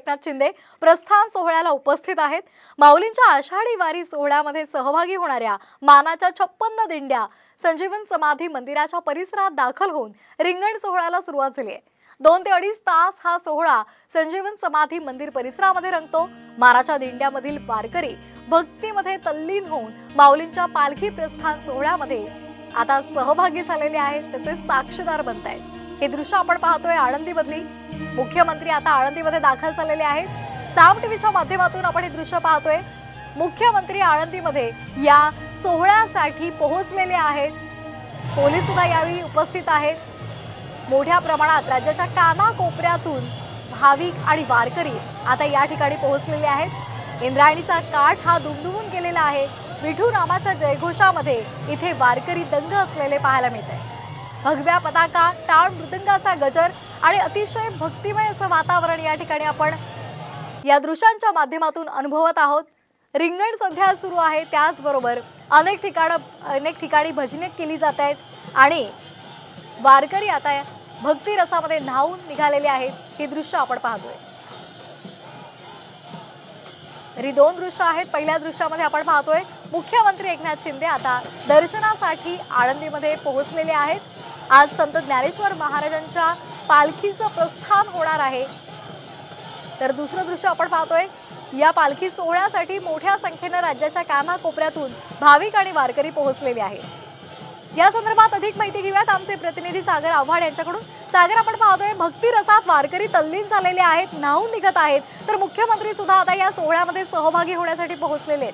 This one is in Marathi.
एकनाथ शिंदे प्रस्थान सोहळ्याला उपस्थित आहेत। माऊलींच्या आषाढी वारी सोहळ्यामध्ये सहभागी होणाऱ्या मानाच्या 56 दिंड्या संजीवन समाधी मंदिराच्या परिसरात दाखल होऊन रिंगण सोहळ्याला सुरुवात झाली आहे। 2 ते 2.5 तास हा सोहळा संजीवन समाधी मंदिर परिसरामध्ये रंगतो। मानाच्या दिंड्यामधील वारकरी भक्तीमध्ये तल्लीन होऊन माऊलींच्या पालखी प्रस्थान सोहळ्यामध्ये आता सहभागी झालेले आहेत, त्याचे साक्षीदार बनत आहेत। हे दृश्य आपण पाहतोय आळंदीमधली। मुख्यमंत्री आता आळंदीमध्ये दाखल झालेले आहेत। साम टीव्हीच्या माध्यमातून आपण हे दृश्य पाहतोय। मुख्यमंत्री आळंदीमध्ये या सोहळ्यासाठी पोहोचलेले आहेत। पोलीस सुद्धा यावेळी उपस्थित आहेत। मोठ्या प्रमाणात राज्याच्या कानाकोपऱ्यातून भाविक आणि वारकरी आता या ठिकाणी पोहोचलेले आहेत। इंद्रायणीचा काठ हा दुमदुमून गेलेला आहे। विठू रामाच्या जयघोषामध्ये इथे वारकरी दंग असलेले पाहायला मिळते। भगव्या पताका, टाळ मृदंगाचा गजर आणि अतिशय भक्तिमय असं वातावरण या ठिकाणी आपण या दृश्यांच्या माध्यमातून अनुभवत आहोत। रिंगण सध्या सुरू आहे, त्याचबरोबर अनेक ठिकाणी भजने केली जात आहेत आणि वारकरी आता भक्ती रसामध्ये न्हावून निघालेले आहेत। हे दृश्य आपण पाहतोय। तरी 2 दृश्य आहेत। पहिल्या दृश्यामध्ये आपण पाहतोय मुख्यमंत्री एकनाथ शिंदे आता दर्शनासाठी आळंदीमध्ये पोहोचलेले आहेत। आज संत ज्ञानेश्वर महाराजांच्या पालखीचं प्रस्थान होणार आहे। तर दुसरं दृश्य आपण पाहतोय या पालखी सोहळ्यासाठी मोठ्या संख्येने राज्याच्या कानाकोपऱ्यातून भाविक आणि वारकरी पोहोचलेले आहेत। या संदर्भात अधिक माहिती घेऊयात आमचे प्रतिनिधी सागर आव्हाड यांच्याकडून। सागर, आपण पाहतोय भक्ती रसात वारकरी तल्लीन झालेले आहेत, न्हावून निघत आहेत, तर मुख्यमंत्री सुद्धा आता या सोहळ्यामध्ये सहभागी होण्यासाठी पोहोचलेले आहेत।